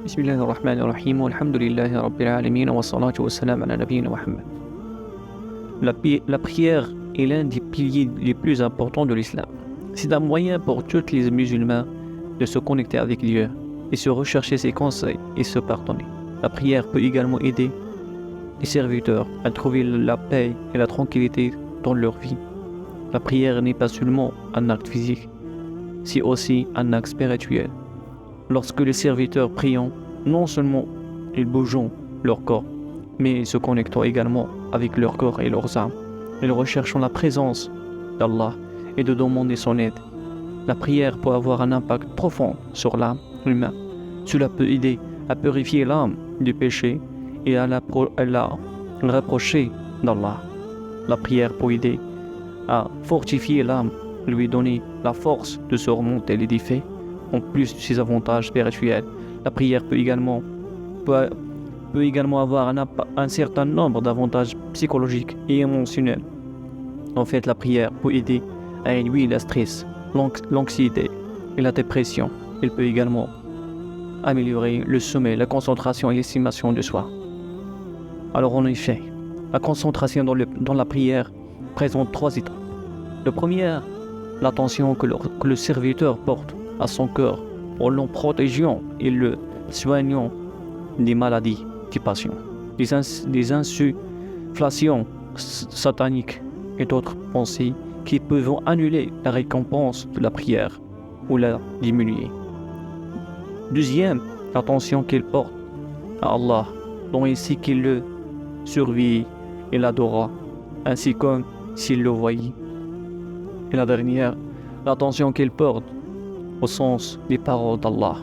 Bismillahirrahmanirrahim, walhamdulillahi rabbil alamin, wa salatu wa salam ala nabiyyina Muhammad. La prière est l'un des piliers les plus importants de l'islam. C'est un moyen pour tous les musulmans de se connecter avec Dieu et se rechercher ses conseils et se pardonner. La prière peut également aider les serviteurs à trouver la paix et la tranquillité dans leur vie. La prière n'est pas seulement un acte physique, c'est aussi un acte spirituel. Lorsque les serviteurs prient, non seulement ils bougent leur corps, mais ils se connectent également avec leur corps et leurs âmes. Ils recherchent la présence d'Allah et de demander son aide. La prière peut avoir un impact profond sur l'âme humaine. Cela peut aider à purifier l'âme du péché et à la rapprocher d'Allah. La prière peut aider à fortifier l'âme, lui donner la force de surmonter les défis. En plus de ses avantages spirituels, la prière peut également avoir un certain nombre d'avantages psychologiques et émotionnels. En fait, la prière peut aider à réduire le stress, l'anxiété et la dépression. Elle peut également améliorer le sommeil, la concentration et l'estimation de soi. Alors en effet, la concentration dans la prière présente 3 étapes. Le premier, l'attention que le serviteur porte à son cœur en le protégeant et le soignant des maladies du patient, des insufflations sataniques et d'autres pensées qui peuvent annuler la récompense de la prière ou la diminuer. Deuxième, l'attention qu'il porte à Allah, dont il sait qu'il le surveille et l'adora, ainsi comme s'il le voyait. Et la dernière, l'attention qu'il porte au sens des paroles d'Allah,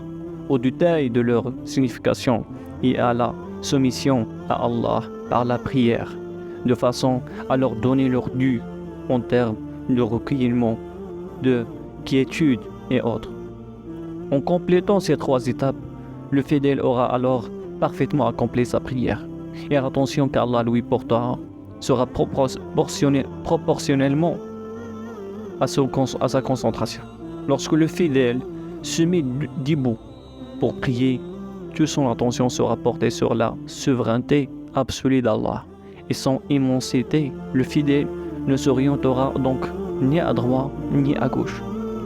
au détail de leur signification et à la soumission à Allah par la prière, de façon à leur donner leur dû en termes de recueillement, de quiétude et autres. En complétant ces 3 étapes, le fidèle aura alors parfaitement accompli sa prière, et l'attention qu'Allah lui portera sera proportionnellement à sa concentration. Lorsque le fidèle se met debout pour prier, toute son attention sera portée sur la souveraineté absolue d'Allah et son immensité. Le fidèle ne s'orientera donc ni à droite ni à gauche.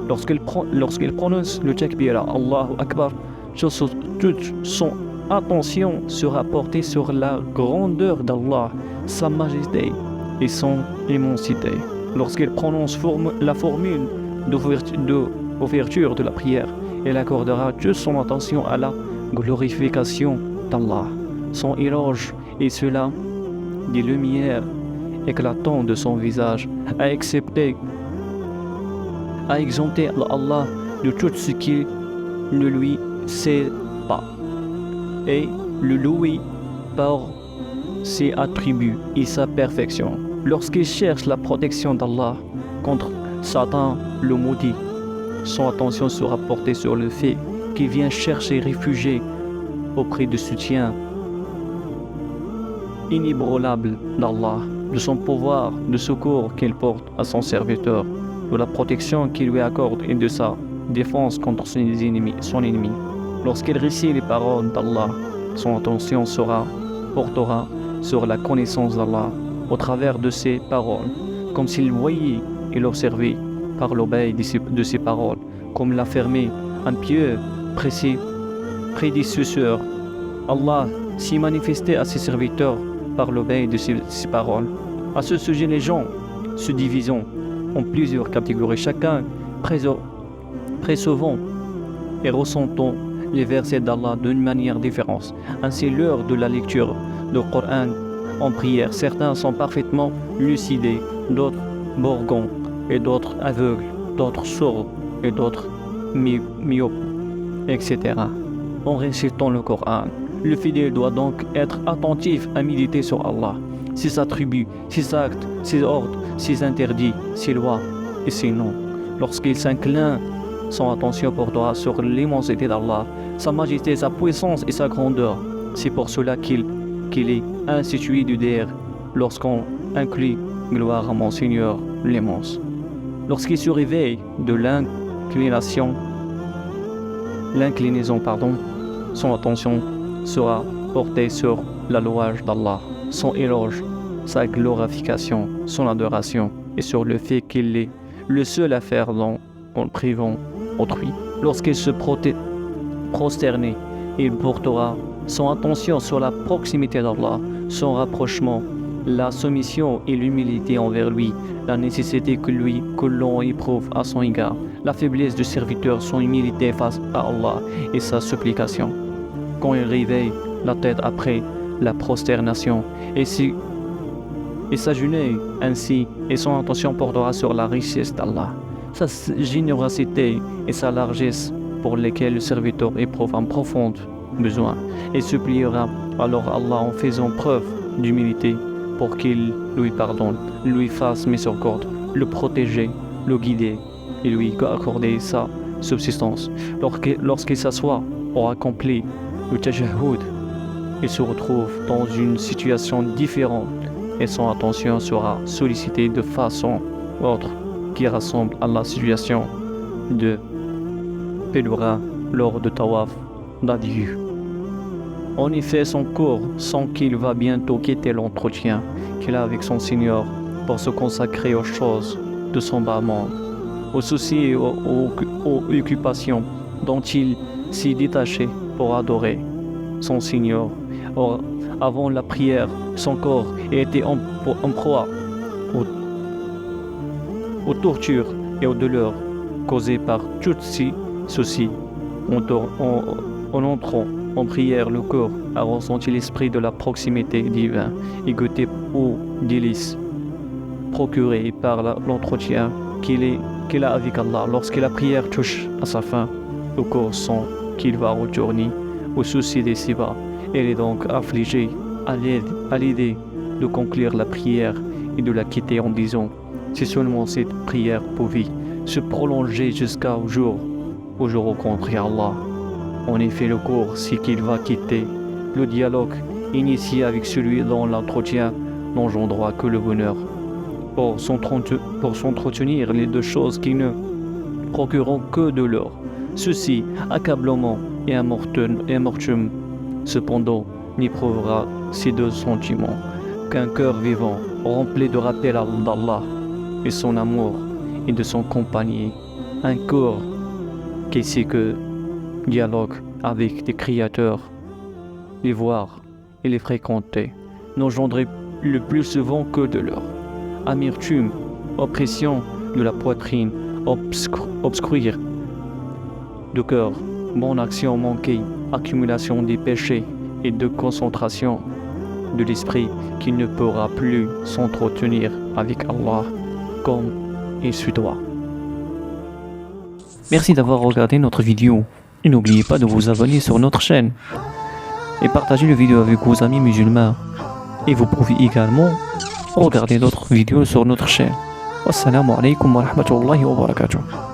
Lorsqu'il prononce le takbir, Allahu Akbar, toute son attention sera portée sur la grandeur d'Allah, sa majesté et son immensité. Lorsqu'il prononce la formule d'ouverture de la prière, il accordera toute son attention à la glorification d'Allah, son éloge et cela des lumières éclatantes de son visage, à exempter Allah de tout ce qui ne lui sait pas et le louer par ses attributs et sa perfection. Lorsqu'il cherche la protection d'Allah contre Satan le maudit, son attention sera portée sur le fait qu'il vient chercher réfugié auprès du soutien inébranlable d'Allah, de son pouvoir de secours qu'il porte à son serviteur, de la protection qu'il lui accorde et de sa défense contre son ennemi. Lorsqu'il récite les paroles d'Allah, son attention portera sur la connaissance d'Allah au travers de ses paroles, comme s'il voyait et l'observait par l'obéi de ses paroles, comme l'affirmait un pieux prédécesseur. Allah s'y manifestait à ses serviteurs par l'obéi de ses paroles. À ce sujet, les gens se divisent en plusieurs catégories, chacun précevant et ressentant les versets d'Allah d'une manière différente. Ainsi, lors de la lecture du Coran en prière, certains sont parfaitement lucides, d'autres borgons et d'autres aveugles, d'autres sourds et d'autres myopes, etc. En récitant le Coran, le fidèle doit donc être attentif à méditer sur Allah, ses attributs, ses actes, ses ordres, ses interdits, ses lois et ses noms. Lorsqu'il s'incline, son attention portera sur l'immensité d'Allah, sa majesté, sa puissance et sa grandeur. C'est pour cela qu'il est institué de dire lorsqu'on inclut gloire à mon Seigneur l'immense. Lorsqu'il se réveille de l'inclinaison, son attention sera portée sur la louange d'Allah, son éloge, sa glorification, son adoration et sur le fait qu'il est le seul à faire en privant autrui. Lorsqu'il se prosterné, il portera son attention sur la proximité d'Allah, son rapprochement, la soumission et l'humilité envers lui, la nécessité que l'on éprouve à son égard, la faiblesse du serviteur, son humilité face à Allah et sa supplication. Quand il réveille la tête après la prosternation et s'agenouille ainsi, et son attention portera sur la richesse d'Allah, sa générosité et sa largesse pour lesquelles le serviteur éprouve un profond besoin, et suppliera alors Allah en faisant preuve d'humilité pour qu'il lui pardonne, lui fasse miséricorde, le protéger, le guider et lui accorder sa subsistance. Lorsqu'il s'assoit pour accomplir le tajahhud, il se retrouve dans une situation différente et son attention sera sollicitée de façon autre qui ressemble à la situation de pèlerin lors de tawaf d'adieu. En effet, son corps sent qu'il va bientôt quitter l'entretien qu'il a avec son Seigneur pour se consacrer aux choses de son bas monde, aux soucis et aux occupations dont il s'est détaché pour adorer son Seigneur. Or, avant la prière, son corps était en proie aux tortures et aux douleurs causées par tous ces soucis. En entrant en prière, le corps a ressenti l'esprit de la proximité divine et goûté aux délices procurés par l'entretien qu'il a avec Allah. Lorsque la prière touche à sa fin, le corps sent qu'il va retourner aux soucis des ci-bas. Elle est donc affligée à l'idée de conclure la prière et de la quitter en disant si seulement cette prière pouvait se prolonger jusqu'au jour où je rencontrerai Allah. En effet, le corps sait qu'il va quitter le dialogue initié avec celui dont l'entretien n'engendra que le bonheur. Pour s'entretenir les deux choses qui ne procureront que de l'or, ceci, accablement et amertume, cependant, n'éprouvera ces deux sentiments qu'un cœur vivant, rempli de rappel d'Allah et son amour et de son compagnie, un corps qui sait que dialogue avec des créateurs, les voir et les fréquenter, n'engendrait le plus souvent que de l'or. Amertume, oppression de la poitrine, obscure de cœur, bonne action manquée, accumulation des péchés et de concentration de l'esprit qui ne pourra plus s'entretenir avec Allah comme il se doit. Merci d'avoir regardé notre vidéo et n'oubliez pas de vous abonner sur notre chaîne et partager la vidéo avec vos amis musulmans. Et vous pouvez également regarder d'autres vidéos sur notre chaîne. Wassalamu alaikum wa rahmatullahi wa barakatuh.